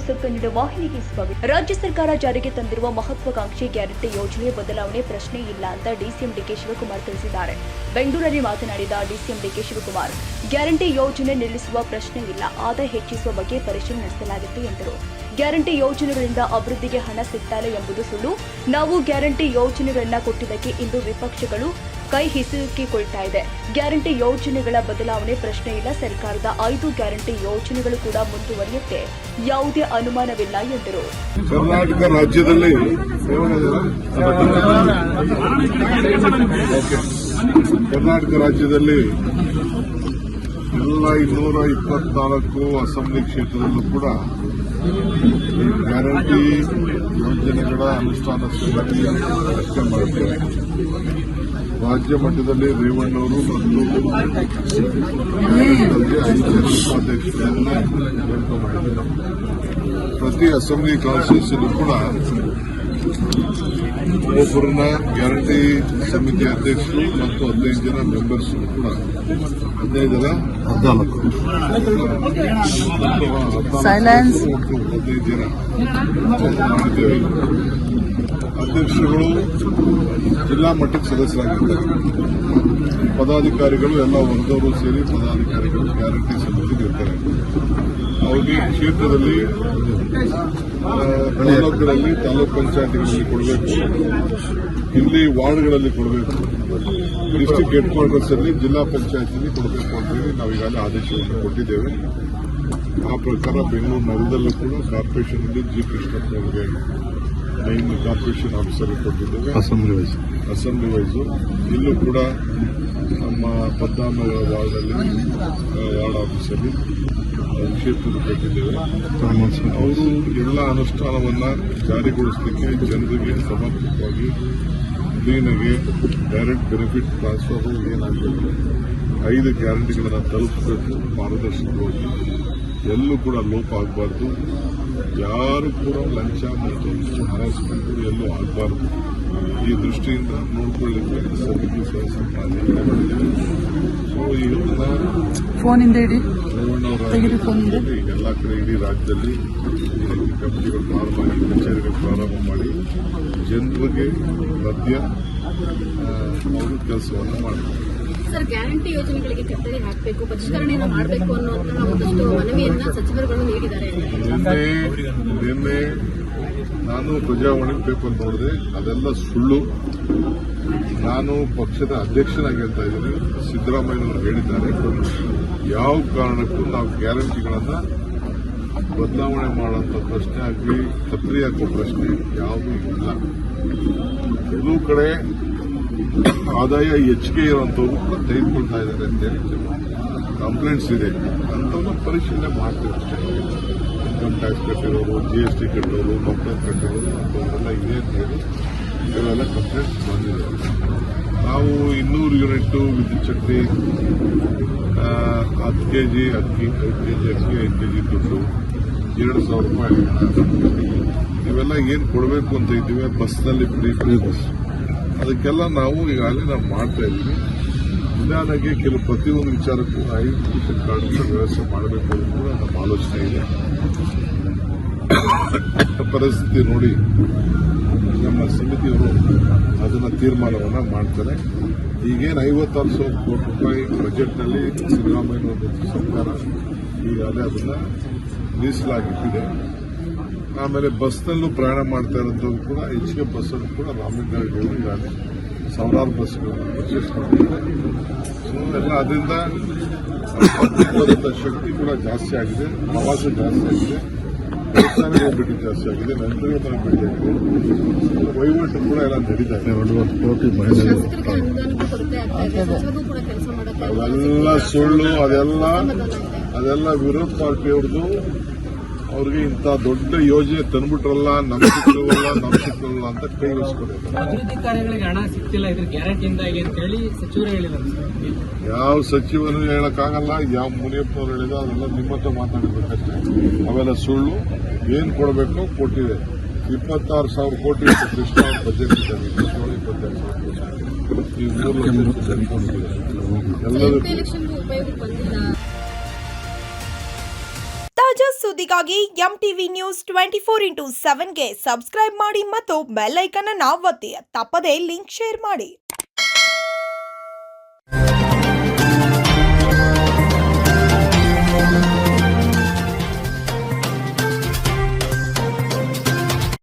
News Kannada ವಾಹಿನಿಗೆ ಸ್ವಾಗತ. ರಾಜ್ಯ ಸರ್ಕಾರ ಜಾರಿಗೆ ತಂದಿರುವ ಮಹತ್ವಾಕಾಂಕ್ಷಿ ಗ್ಯಾರಂಟಿ ಯೋಜನೆ ಬದಲಾವಣೆ ಪ್ರಶ್ನೆ ಇಲ್ಲ ಅಂತ ಡಿಸಿಎಂ ಡಿಕೆ ಶಿವಕುಮಾರ್ ತಿಳಿಸಿದ್ದಾರೆ. ಬೆಂಗಳೂರಲ್ಲಿ ಮಾತನಾಡಿದ ಡಿಸಿಎಂ ಡಿಕೆ ಶಿವಕುಮಾರ್, ಗ್ಯಾರಂಟಿ ಯೋಜನೆ ನಿಲ್ಲಿಸುವ ಪ್ರಶ್ನೆ ಇಲ್ಲ, ಆದಾಯ ಹೆಚ್ಚಿಸುವ ಬಗ್ಗೆ ಪರಿಶೀಲನೆ ನಡೆಸಲಾಗುತ್ತೆ ಎಂದರು. ಗ್ಯಾರಂಟಿ ಯೋಜನೆಗಳಿಂದ ಅಭಿವೃದ್ಧಿಗೆ ಹಣ ಸಿಗ್ತಾಯಿಲ್ಲ ಎಂಬುದು ಸುಳ್ಳು. ನಾವು ಗ್ಯಾರಂಟಿ ಯೋಜನೆಗಳನ್ನ ಕೊಟ್ಟಿದ್ದಕ್ಕೆ ಇಂದು ವಿಪಕ್ಷಗಳು ಕೈ ಹಿಸುಕಿಕೊಳ್ತಾ ಇದೆ. ಗ್ಯಾರಂಟಿ ಯೋಜನೆಗಳ ಬದಲಾವಣೆ ಪ್ರಶ್ನೆ ಇಲ್ಲ. ಸರ್ಕಾರದ 5 ಗ್ಯಾರಂಟಿ ಯೋಜನೆಗಳು ಕೂಡ ಮುಂದುವರಿಯುತ್ತೆ, ಯಾವುದೇ ಅನುಮಾನವಿಲ್ಲ ಎಂದರು. ಕರ್ನಾಟಕ ರಾಜ್ಯದಲ್ಲಿ ಎಲ್ಲ 224 ಅಸೆಂಬ್ಲಿ ಕ್ಷೇತ್ರದಲ್ಲೂ ಕೂಡ ಗ್ಯಾರಂಟಿ ಯೋಜನೆಗಳ ಅನುಷ್ಠಾನ ಚರ್ಚೆ ಮಾಡುತ್ತೇವೆ. ರಾಜ್ಯ ಮಟ್ಟದಲ್ಲಿ ರೇವಣ್ಣವರು ಮತ್ತು ಉಪಾಧ್ಯಕ್ಷರನ್ನ ನೇಮಕ ಮಾಡಿದ್ದಾರೆ. ಪ್ರತಿ ಅಸೆಂಬ್ಲಿ ಕಾನ್ಸ್ಟಿಟ್ಯೂನ್ಸಿಲೂ ಕೂಡ ಒಬ್ಬರನ್ನ ಗ್ಯಾರಂಟಿ ಸಮಿತಿ ಅಧ್ಯಕ್ಷರು ಮತ್ತು 15 ಜನ ಮೆಂಬರ್ಸ್ ಕೂಡ 15 ಜನ 15 ಜನ ಮಾಡಿದ್ದೇವೆ. ಅಧ್ಯಕ್ಷರುಗಳು ಜಿಲ್ಲಾ ಮಟ್ಟಕ್ಕೆ ಸದಸ್ಯರಾಗಿದ್ದಾರೆ. ಪದಾಧಿಕಾರಿಗಳು ಎಲ್ಲ ವರ್ಗದವರು ಸೇರಿ ಪದಾಧಿಕಾರಿಗಳು ಗ್ಯಾರಂಟಿ ಸಮಿತಿಗೆ ಇರ್ತಾರೆ. ಅವರಿಗೆ ಕ್ಷೇತ್ರದಲ್ಲಿ ತಾಲೂಕುಗಳಲ್ಲಿ ತಾಲೂಕ್ ಪಂಚಾಯತಿಗಳಲ್ಲಿ ಕೊಡಬೇಕು, ಇಲ್ಲಿ ವಾರ್ಡ್ಗಳಲ್ಲಿ ಕೊಡಬೇಕು, ಡಿಸ್ಟಿಕ್ ಹೆಡ್ ಕ್ವಾರ್ಟರ್ಸ್ ಅಲ್ಲಿ ಜಿಲ್ಲಾ ಪಂಚಾಯತಿಯಲ್ಲಿ ಕೊಡಬೇಕು ಅಂತ ಹೇಳಿ ನಾವು ಈಗಾಗಲೇ ಆದೇಶವನ್ನು ಕೊಟ್ಟಿದ್ದೇವೆ. ಆ ಪ್ರಕಾರ ಬೆಂಗಳೂರು ನಗರದಲ್ಲೂ ಕೂಡ ಕಾರ್ಪೊರೇಷನ್ ಅಲ್ಲಿ ಜಿ ಕೃಷ್ಣಪ್ಪ ಅವರಿಗೆ 9 ಕಾರ್ಪೊರೇಷನ್ ಆಫೀಸರ್ ಕೊಟ್ಟಿದ್ದೇವೆ, ಅಸೆಂಬ್ಲಿ ವೈಸು. ಇಲ್ಲೂ ಕೂಡ ನಮ್ಮ 14 ವಾರ್ಡಲ್ಲಿ ವಾರ್ಡ್ ಆಫೀಸಲ್ಲಿ ಕ್ಷೇತ್ರದ ಕೊಟ್ಟಿದ್ದೇವೆ. ಅವರು ಎಲ್ಲ ಅನುಷ್ಠಾನವನ್ನು ಜಾರಿಗೊಳಿಸಲಿಕ್ಕೆ ಜನರಿಗೆ ಸಮರ್ಪಕವಾಗಿ ಕ್ಲೀನಾಗಿ ಡೈರೆಕ್ಟ್ ಬೆನಿಫಿಟ್ ಟ್ರಾನ್ಸ್ಫರ್ ಏನಾಗಬೇಕು, 5 ಗ್ಯಾರಂಟಿಗಳನ್ನು ತಲುಪಬೇಕು ಪಾರದರ್ಶಕವಾಗಿ. ಎಲ್ಲೂ ಕೂಡ ಲೋಪ ಆಗಬಾರ್ದು, ಯಾರು ಕೂಡ ಲಂಚ ಮತ್ತು ಹರಾಸ್ಮೆಂಟ್ ಎಲ್ಲೂ ಆಗಬಾರ್ದು. ಈ ದೃಷ್ಟಿಯಿಂದ ನೋಡಿಕೊಳ್ಳಿಕ್ಕೆ ಸಮಿತಿ ಸದಸ್ಯ ಫೋನಿಂದ ಇಡಿ ಎಲ್ಲ ಕಡೆ ಇಡೀ ರಾಜ್ಯದಲ್ಲಿ ಕಮಿಟಿಗಳು ಪ್ರಾರಂಭ ಮಾಡಿ, ಕಚೇರಿಗಳು ಪ್ರಾರಂಭ ಮಾಡಿ ಜನರಿಗೆ ಮಧ್ಯ ಅವರು ಕೆಲಸವನ್ನು ಮಾಡಬೇಕು. ಸರ್, ಗ್ಯಾರಂಟಿ ಯೋಜನೆಗಳಿಗೆ ಕತ್ತರಿ ಹಾಕಬೇಕು, ಪರಿಷ್ಕರಣೆಯನ್ನು ಮಾಡಬೇಕು ಅನ್ನುವಂತಹ ಒಂದಷ್ಟು ಮನವಿಯನ್ನ ಸಚಿವರುಗಳು ನೀಡಿದ್ದಾರೆ. ನಿನ್ನೆ ನಾನು ಪ್ರಜಾವಾಣಿ ಪೇಪರ್ ನೋಡಿದೆ, ಅದೆಲ್ಲ ಸುಳ್ಳು. ನಾನು ಪಕ್ಷದ ಅಧ್ಯಕ್ಷನಾಗಿ ಹೇಳ್ತಾ ಇದ್ದೀನಿ, ಸಿದ್ದರಾಮಯ್ಯನವರು ಹೇಳಿದ್ದಾರೆ, ಯಾವ ಕಾರಣಕ್ಕೂ ನಾವು ಗ್ಯಾರಂಟಿಗಳನ್ನು ಬದಲಾವಣೆ ಮಾಡುವಂಥ ಪ್ರಶ್ನೆ ಆಗಲಿ, ಕತ್ತರಿ ಹಾಕೋ ಪ್ರಶ್ನೆ ಯಾವುದೂ ಇಲ್ಲ. ಕೆಲವು ಕಡೆ ಆದಾಯ ಹೆಚ್ಚಿಗೆ ಇರುವಂಥವ್ರು ಕೂಡ ತೆಗೆದುಕೊಳ್ತಾ ಇದ್ದಾರೆ ಅಂತೇಳಿ ಕಂಪ್ಲೇಂಟ್ಸ್ ಇದೆ. ಅಂಥವ್ರನ್ನ ಪರಿಶೀಲನೆ ಮಾಡ್ತೀವಿ ಅಷ್ಟೇ. ಇನ್ಕಮ್ ಟ್ಯಾಕ್ಸ್ ಕಟ್ಟಿರೋರು, GST ಕಟ್ಟೋರು, ಮಕ್ಕಳು ಕಟ್ಟಿರೋರು ಅಂಥವರೆಲ್ಲ ಇದೆ ಅಂತ ಹೇಳಿ ಇವೆಲ್ಲ ಕಂಪ್ಲೇಂಟ್ಸ್ ಬಂದಿದೆ. ನಾವು 200 ಯೂನಿಟ್ ವಿದ್ಯುತ್ ಶಕ್ತಿ, 10 ಕೆಜಿ ಅಕ್ಕಿ, 5 ಕೆಜಿ ಅಕ್ಕಿ, 5 ಕೆಜಿ ದುಡ್ಡು, 2,000 ರೂಪಾಯಿ ಇವೆಲ್ಲ ಏನು ಕೊಡಬೇಕು ಅಂತ ಇದ್ದೀವಿ. ಬಸ್ನಲ್ಲಿ ಫ್ರೀ ಬಸ್, ಅದಕ್ಕೆಲ್ಲ ನಾವು ಈಗಾಗಲೇ ನಾವು ಮಾಡ್ತಾ ಇದ್ದೀವಿ. ನಿಧಾನಕ್ಕೆ ಕೆಲವು ಪ್ರತಿಯೊಂದು ವಿಚಾರಕ್ಕೂ 5 ಕಾರ್ಡ್ ವ್ಯವಸ್ಥೆ ಮಾಡಬೇಕು ಅಂತ ಕೂಡ ನಮ್ಮ ಆಲೋಚನೆ ಇದೆ. ಪರಿಸ್ಥಿತಿ ನೋಡಿ ನಮ್ಮ ಸಮಿತಿಯವರು ಅದನ್ನು ತೀರ್ಮಾನವನ್ನು ಮಾಡ್ತಾರೆ. ಈಗೇನು 56,000 ಕೋಟಿ ರೂಪಾಯಿ ಬಜೆಟ್ನಲ್ಲಿ ಸಿದ್ದರಾಮಯ್ಯ ಸರ್ಕಾರ ಈಗಾಗಲೇ ಅದನ್ನು ಮೀಸಲಾಗಿಟ್ಟಿದೆ. ಆಮೇಲೆ ಬಸ್ನಲ್ಲೂ ಪ್ರಯಾಣ ಮಾಡ್ತಾ ಇರೋಂಥವ್ರು ಕೂಡ ಹೆಚ್ಚಿಗೆ ಬಸ್ಸನ್ನು ಕೂಡ ರಾಮಲಿಂಗಾರೆಡ್ಡಿ ಅವರು ಈಗಾಗಲೇ 1000 ಬಸ್ಗಳನ್ನು ಪರ್ಚೇಸ್ ಮಾಡಿದ್ದಾರೆ. ಸೊ ಎಲ್ಲ ಅದರಿಂದ ಶಕ್ತಿ ಕೂಡ ಜಾಸ್ತಿ ಆಗಿದೆ, ಪ್ರವಾಸ ಜಾಸ್ತಿ ಆಗಿದೆ, ದೇವಸ್ಥಾನಕ್ಕೆ ಹೋಗ್ಬಿಟ್ಟು ಜಾಸ್ತಿ ಆಗಿದೆ, ನಂತರ ಭೇಟಿ ಆಗಿದೆ, ವಹಿವಾಟು ಕೂಡ ಎಲ್ಲ ನಡೀತಾ ಇದೆ. 1 ಕೋಟಿ ಅವೆಲ್ಲ ಸುಳ್ಳು, ಅದೆಲ್ಲ ವಿರೋಧ ಪಾರ್ಟಿಯವ್ರದ್ದು. ಅವ್ರಿಗೆ ಇಂಥ ದೊಡ್ಡ ಯೋಜನೆ ತಂದ್ಬಿಟ್ರಲ್ಲ, ನಮ್ಗೆ ಸಿಕ್ಕಲ್ಲ ಅಂತ ಕೈ ವಹಿಸ್ಕೊಳ್ತಾರೆ. ಅಭಿವೃದ್ಧಿ ಕಾರ್ಯಗಳಿಗೆ ಹಣ ಸಿಗ್ತಿಲ್ಲ, ಇದ್ರ ಗ್ಯಾರಂಟಿಯಿಂದಾಗಿ ಅಂತ ಹೇಳಿ ಸಚಿವರು ಹೇಳಿದ್ದಾರೆ. ಯಾವ ಸಚಿವನು ಹೇಳಕ್ಕಾಗಲ್ಲ, ಯಾವ ಮುನಿಯಪ್ಪನವ್ರು ಹೇಳಿದ ಅದೆಲ್ಲ ನಿಮ್ಮ ಹತ್ರ ಮಾತಾಡಬೇಕಷ್ಟೇ. ಅವೆಲ್ಲ ಸುಳ್ಳು. ಏನ್ ಕೊಡಬೇಕು ಕೊಟ್ಟಿದೆ. 26,000 ಕೋಟಿ ಕೃಷ್ಣ ಬಜೆಟ್ ಇದೆ, 26,000 ಕೋಟಿ ಈ 3 ಲಕ್ಷ ಎಲ್ಲರೂ ತಾಜಾ ಸುದ್ದಿಗಾಗಿ MTV News 24/7 ಗೆ ಸಬ್ಸ್ಕ್ರೈಬ್ ಮಾಡಿ ಮತ್ತು ಬೆಲ್ ಐಕಾನ್ ಅನ್ನು ಒತ್ತಿ ತಪ್ಪದೇ ಲಿಂಕ್ ಶೇರ್ ಮಾಡಿ.